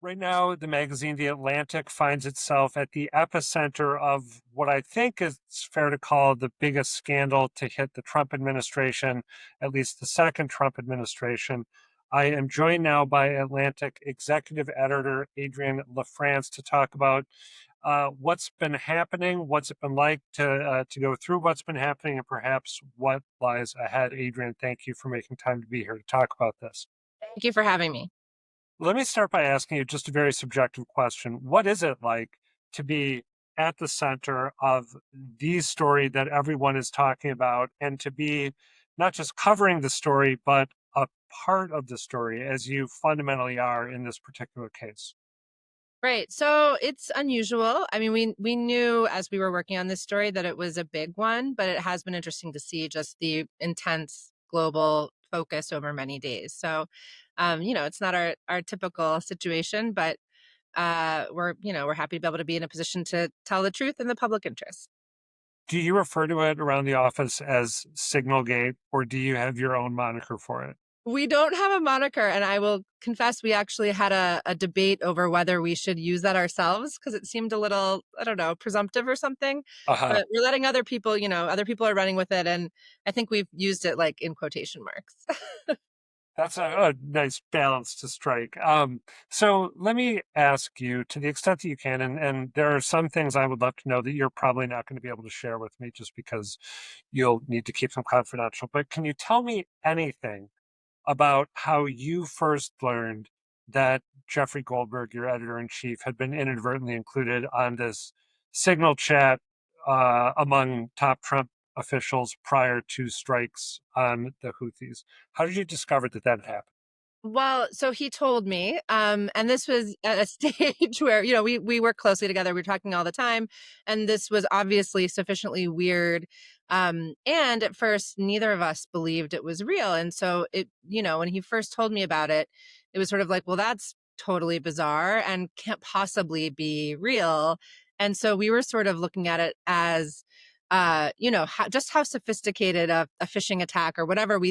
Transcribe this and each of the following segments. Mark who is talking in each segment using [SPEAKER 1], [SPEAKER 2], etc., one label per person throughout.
[SPEAKER 1] Right now, the magazine The Atlantic finds itself at the epicenter of what I think is fair to call the biggest scandal to hit the Trump administration, at least the second Trump administration. I am joined now by Atlantic executive editor Adrienne LaFrance to talk about what's been happening, what's it been like to go through what's been happening, and perhaps what lies ahead. Adrienne, thank you for making time to be here to talk about this.
[SPEAKER 2] Thank you for having me.
[SPEAKER 1] Let me start by asking you just a very subjective question. What is it like to be at the center of the story that everyone is talking about and to be not just covering the story, but a part of the story as you fundamentally are in this particular case?
[SPEAKER 2] Right. So it's unusual. I mean, we knew as we were working on this story that it was a big one, but it has been interesting to see just the intense global focus over many days. So, it's not our typical situation, but we're happy to be able to be in a position to tell the truth in the public interest.
[SPEAKER 1] Do you refer to it around the office as SignalGate, or do you have your own moniker for it?
[SPEAKER 2] We don't have a moniker, and I will confess we actually had a debate over whether we should use that ourselves because it seemed a little, I don't know, presumptive or something.
[SPEAKER 1] Uh-huh.
[SPEAKER 2] But we're letting other people are running with it, and I think we've used it like in quotation marks.
[SPEAKER 1] That's a nice balance to strike. So let me ask you, to the extent that you can, and there are some things I would love to know that you're probably not going to be able to share with me just because you'll need to keep them confidential. But can you tell me anything about how you first learned that Jeffrey Goldberg, your editor in chief, had been inadvertently included on this signal chat among top Trump officials prior to strikes on the Houthis? How did you discover that that had happened?
[SPEAKER 2] Well, so he told me, and this was at a stage where, we work closely together. We're talking all the time. And this was obviously sufficiently weird. And at first, neither of us believed it was real. And so when he first told me about it, it was sort of like, well, that's totally bizarre and can't possibly be real. And so we were sort of looking at it as, just how sophisticated a phishing attack or whatever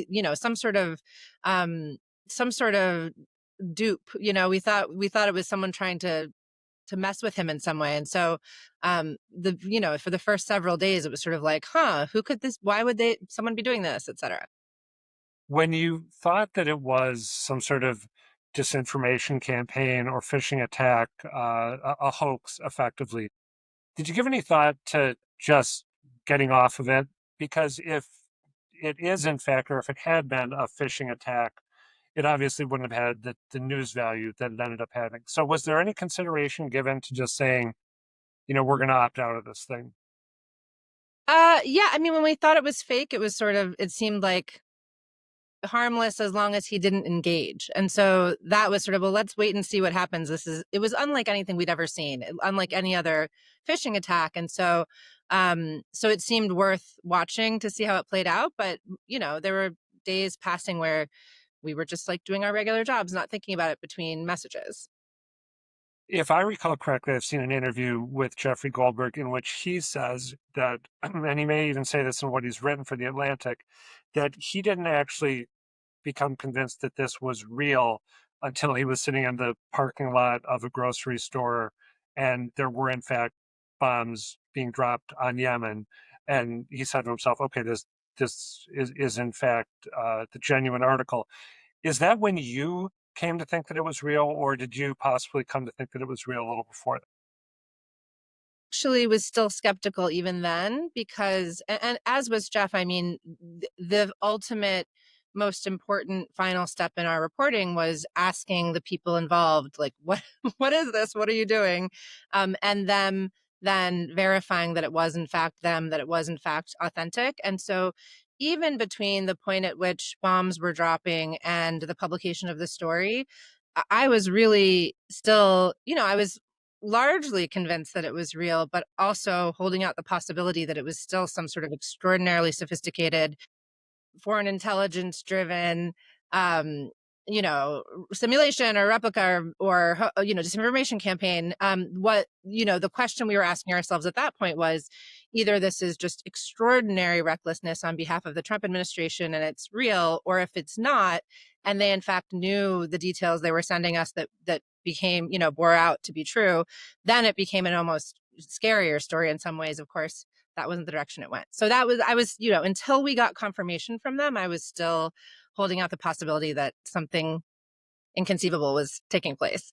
[SPEAKER 2] some sort of dupe. We thought it was someone trying to mess with him in some way. And so for the first several days it was sort of like, who could this why would someone be doing this, etc.
[SPEAKER 1] When you thought that it was some sort of disinformation campaign or phishing attack, a hoax, effectively, did you give any thought to just getting off of it? Because if it is, in fact, or if it had been a phishing attack, it obviously wouldn't have had the news value that it ended up having. So, was there any consideration given to just saying, we're going to opt out of this thing?
[SPEAKER 2] Yeah, I mean, when we thought it was fake, it seemed like harmless as long as he didn't engage. And so that was sort of, well, let's wait and see what happens. It was unlike anything we'd ever seen, unlike any other phishing attack. And so it seemed worth watching to see how it played out. But, there were days passing where we were just like doing our regular jobs, not thinking about it between messages.
[SPEAKER 1] If I recall correctly, I've seen an interview with Jeffrey Goldberg in which he says that, and he may even say this in what he's written for The Atlantic, that he didn't actually become convinced that this was real until he was sitting in the parking lot of a grocery store and there were, in fact, bombs being dropped on Yemen. And he said to himself, okay, this is in fact the genuine article. Is that when you came to think that it was real, or did you possibly come to think that it was real a little before that?
[SPEAKER 2] Actually was still skeptical even then because and as was Jeff. I mean, the ultimate most important final step in our reporting was asking the people involved, like, what what is this, what are you doing, and them then verifying that it was in fact them, that it was in fact authentic. And so even between the point at which bombs were dropping and the publication of the story, I was really still, I was largely convinced that it was real, but also holding out the possibility that it was still some sort of extraordinarily sophisticated, foreign intelligence driven, um, simulation or replica or disinformation campaign. The question we were asking ourselves at that point was either this is just extraordinary recklessness on behalf of the Trump administration and it's real, or if it's not, and they in fact knew the details they were sending us that became, bore out to be true, then it became an almost scarier story in some ways. Of course, that wasn't the direction it went. So I was, until we got confirmation from them, I was still holding out the possibility that something inconceivable was taking place.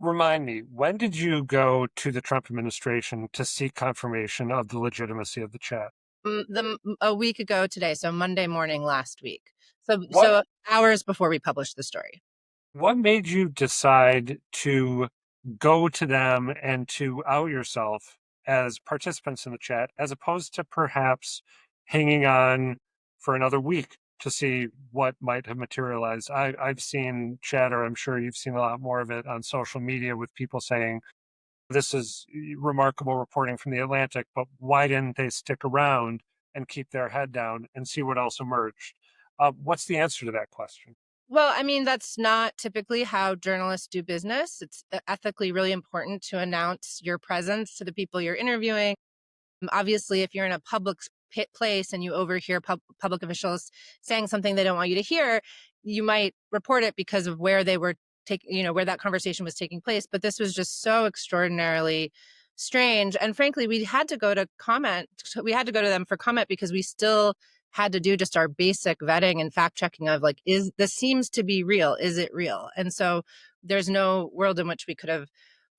[SPEAKER 1] Remind me, when did you go to the Trump administration to seek confirmation of the legitimacy of the chat?
[SPEAKER 2] A week ago today, so Monday morning last week. So
[SPEAKER 1] What
[SPEAKER 2] so hours before we published the story.
[SPEAKER 1] what made you decide to go to them and to out yourself as participants in the chat, as opposed to perhaps hanging on for another week to see what might have materialized? I've seen chatter, I'm sure you've seen a lot more of it on social media, with people saying, this is remarkable reporting from the Atlantic, but why didn't they stick around and keep their head down and see what else emerged? What's the answer to that question?
[SPEAKER 2] Well, I mean, that's not typically how journalists do business. It's ethically really important to announce your presence to the people you're interviewing. Obviously, if you're in a public place and you overhear public officials saying something they don't want you to hear, you might report it because of where they were where that conversation was taking place. But this was just so extraordinarily strange. And frankly, we had to go to comment. We had to go to them for comment because we still had to do just our basic vetting and fact checking of like, is this seems to be real? Is it real? And so there's no world in which we could have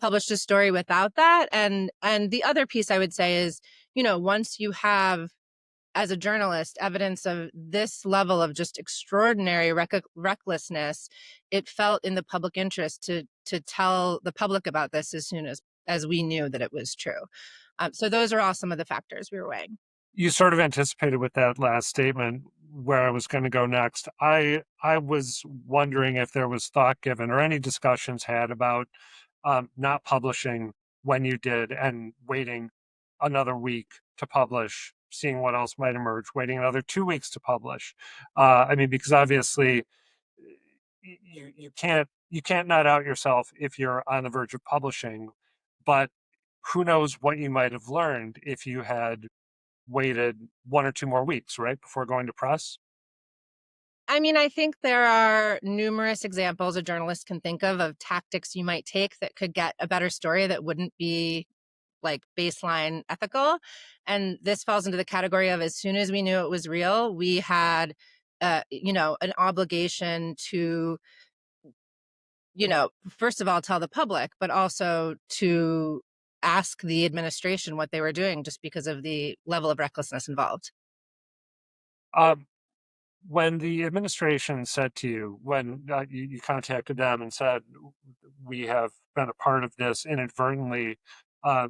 [SPEAKER 2] published a story without that. And the other piece I would say is, once you have, as a journalist, evidence of this level of just extraordinary recklessness, it felt in the public interest to tell the public about this as soon as we knew that it was true. So those are all some of the factors we were weighing.
[SPEAKER 1] You sort of anticipated with that last statement where I was going to go next. I was wondering if there was thought given or any discussions had about not publishing when you did and waiting another week to publish, seeing what else might emerge, waiting another 2 weeks to publish. I mean, because obviously you can't not out yourself if you're on the verge of publishing, but who knows what you might have learned if you had waited 1 or 2 more weeks, right, before going to press?
[SPEAKER 2] I mean, I think there are numerous examples a journalist can think of tactics you might take that could get a better story that wouldn't be like baseline ethical. And this falls into the category of, as soon as we knew it was real, we had, an obligation to, first of all, tell the public, but also to ask the administration what they were doing just because of the level of recklessness involved.
[SPEAKER 1] Um, when the administration said to you, when you contacted them and said, we have been a part of this inadvertently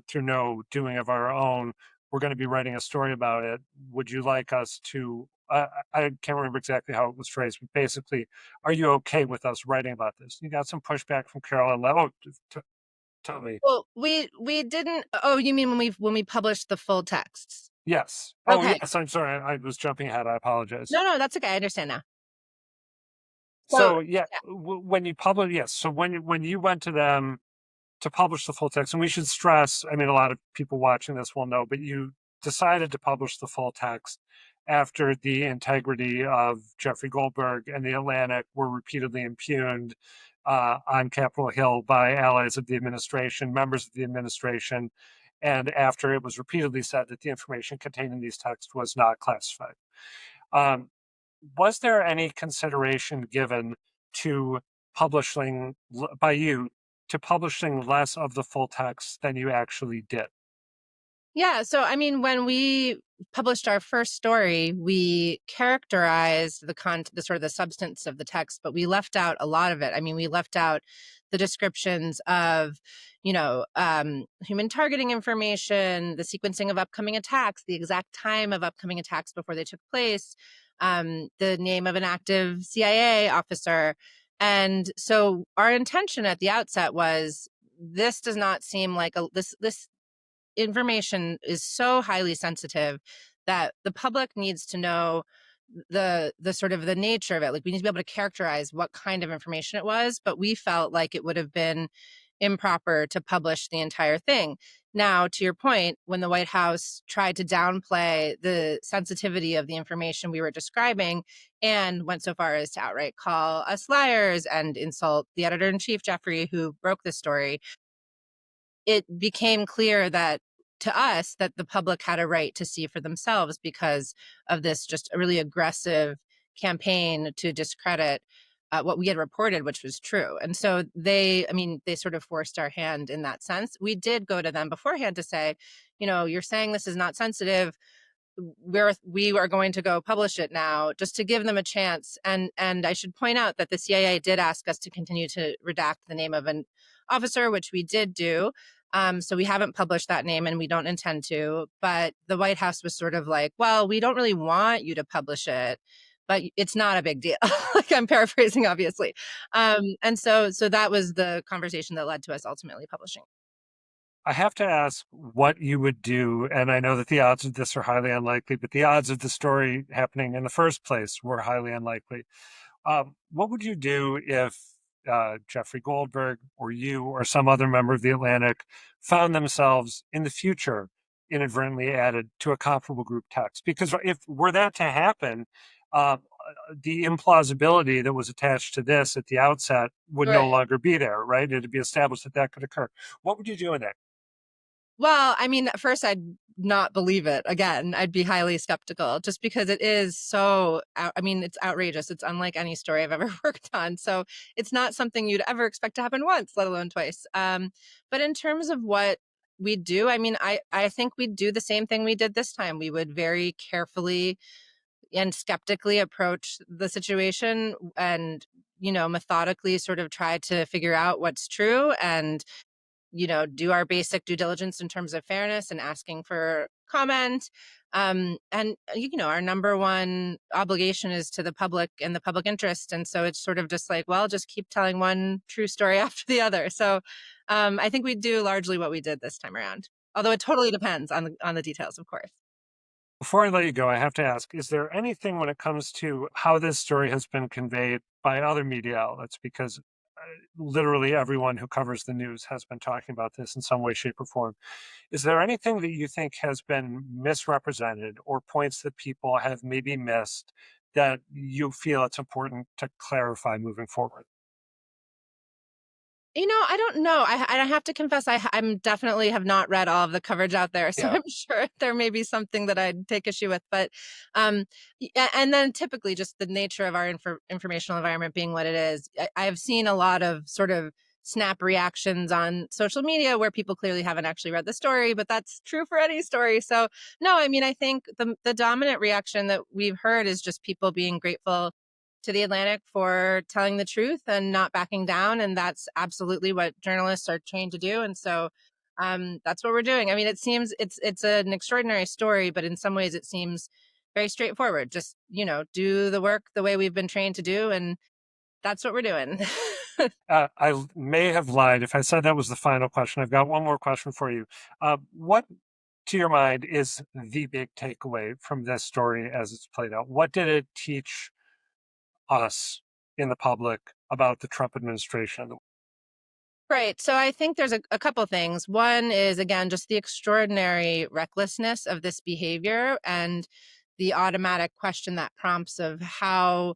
[SPEAKER 1] through no doing of our own, we're going to be writing a story about it. Would you like us to? I can't remember exactly how it was phrased, but basically, are you okay with us writing about this? You got some pushback from Carolyn Levo. Tell me.
[SPEAKER 2] Well, we didn't. Oh, you mean when we published the full texts?
[SPEAKER 1] Yes. Oh,
[SPEAKER 2] Okay.
[SPEAKER 1] yes. I'm sorry. I was jumping ahead. I apologize.
[SPEAKER 2] No, that's okay. I understand now. So
[SPEAKER 1] So yeah, when you publish, yes. So when you went to them to publish the full text, and we should stress, I mean, a lot of people watching this will know, but you decided to publish the full text after the integrity of Jeffrey Goldberg and the Atlantic were repeatedly impugned on Capitol Hill by allies of the administration, members of the administration, and after it was repeatedly said that the information contained in these texts was not classified. Um, was there any consideration given to publishing by you to publishing less of the full text than you actually did?
[SPEAKER 2] yeah, so I mean, when we published our first story, we characterized the sort of the substance of the text, but we left out a lot of it. I mean, we left out the descriptions of, human targeting information, the sequencing of upcoming attacks, the exact time of upcoming attacks before they took place, the name of an active CIA officer. And so our intention at the outset was, this does not seem like this information is so highly sensitive that the public needs to know the sort of the nature of it. Like, we need to be able to characterize what kind of information it was, but we felt like it would have been improper to publish the entire thing. Now, to your point, when the White House tried to downplay the sensitivity of the information we were describing and went so far as to outright call us liars and insult the editor in chief, Jeffrey, who broke the story, it became clear that to us that the public had a right to see for themselves because of this just a really aggressive campaign to discredit what we had reported, which was true. And so they sort of forced our hand in that sense. We did go to them beforehand to say, you're saying this is not sensitive, we are going to go publish it now, just to give them a chance. And I should point out that the CIA did ask us to continue to redact the name of an officer, which we did do. So we haven't published that name and we don't intend to. But the White House was sort of like, well, we don't really want you to publish it, but it's not a big deal. Like, I'm paraphrasing, obviously. And so that was the conversation that led to us ultimately publishing.
[SPEAKER 1] I have to ask what you would do, and I know that the odds of this are highly unlikely, but the odds of the story happening in the first place were highly unlikely. What would you do if Jeffrey Goldberg or you or some other member of the Atlantic found themselves in the future inadvertently added to a comparable group text? Because if were that to happen, uh, the implausibility that was attached to this at the outset would no
[SPEAKER 2] Right.
[SPEAKER 1] longer be there, right? It'd be established that that could occur. What would you do in that?
[SPEAKER 2] Well, I mean, at first I'd not believe it. Again, I'd be highly skeptical just because it is so, it's outrageous. It's unlike any story I've ever worked on. So it's not something you'd ever expect to happen once, let alone twice. But in terms of what we do, I think we'd do the same thing we did this time. We would very carefully and skeptically approach the situation and, methodically sort of try to figure out what's true and do our basic due diligence in terms of fairness and asking for comment. And our number one obligation is to the public and the public interest. And so it's sort of just like, well, just keep telling one true story after the other. So I think we do largely what we did this time around, although it totally depends on the details, of course.
[SPEAKER 1] Before I let you go, I have to ask, is there anything when it comes to how this story has been conveyed by other media outlets? Because literally everyone who covers the news has been talking about this in some way, shape, or form. Is there anything that you think has been misrepresented or points that people have maybe missed that you feel it's important to clarify moving forward?
[SPEAKER 2] I don't know. I have to confess, I'm definitely have not read all of the coverage out there, so
[SPEAKER 1] Yeah.
[SPEAKER 2] I'm sure there may be something that I'd take issue with. But, and then typically just the nature of our informational environment being what it is, I have seen a lot of sort of snap reactions on social media where people clearly haven't actually read the story, but that's true for any story. So no, I think the dominant reaction that we've heard is just people being grateful to the Atlantic for telling the truth and not backing down. And that's absolutely what journalists are trained to do. And so that's what we're doing. I mean, it seems it's an extraordinary story, but in some ways it seems very straightforward. Just, do the work the way we've been trained to do. And that's what we're doing.
[SPEAKER 1] I may have lied if I said that was the final question. I've got one more question for you. What, to your mind, is the big takeaway from this story as it's played out? What did it teach us in the public about the Trump administration?
[SPEAKER 2] Right. So I think there's a couple things. One is, again, just the extraordinary recklessness of this behavior and the automatic question that prompts of how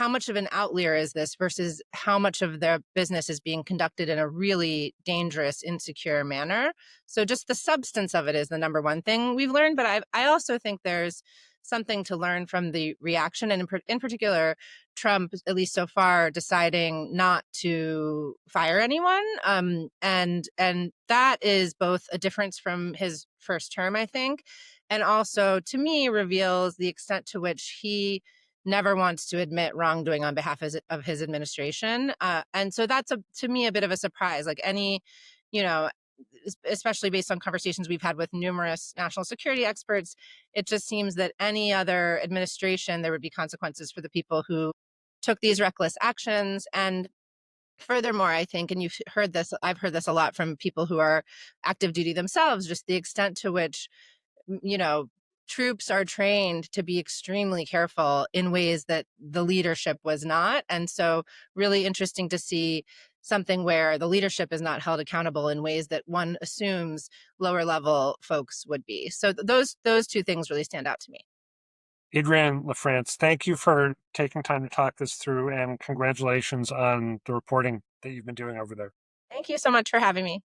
[SPEAKER 2] much of an outlier is this versus how much of their business is being conducted in a really dangerous, insecure manner. So just the substance of it is the number one thing we've learned. But I also think there's something to learn from the reaction. And in particular, Trump, at least so far, deciding not to fire anyone. And that is both a difference from his first term, I think, and also to me reveals the extent to which he never wants to admit wrongdoing on behalf of his administration. And so that's to me a bit of a surprise. Like you know, especially based on conversations we've had with numerous national security experts, it just seems that any other administration, there would be consequences for the people who took these reckless actions. And furthermore, I think, and I've heard this a lot from people who are active duty themselves, just the extent to which you know, troops are trained to be extremely careful in ways that the leadership was not. And so really interesting to see something where the leadership is not held accountable in ways that one assumes lower level folks would be. So those two things really stand out to me.
[SPEAKER 1] Adrienne, LaFrance, thank you for taking time to talk this through, and congratulations on the reporting that you've been doing over there.
[SPEAKER 2] Thank you so much for having me.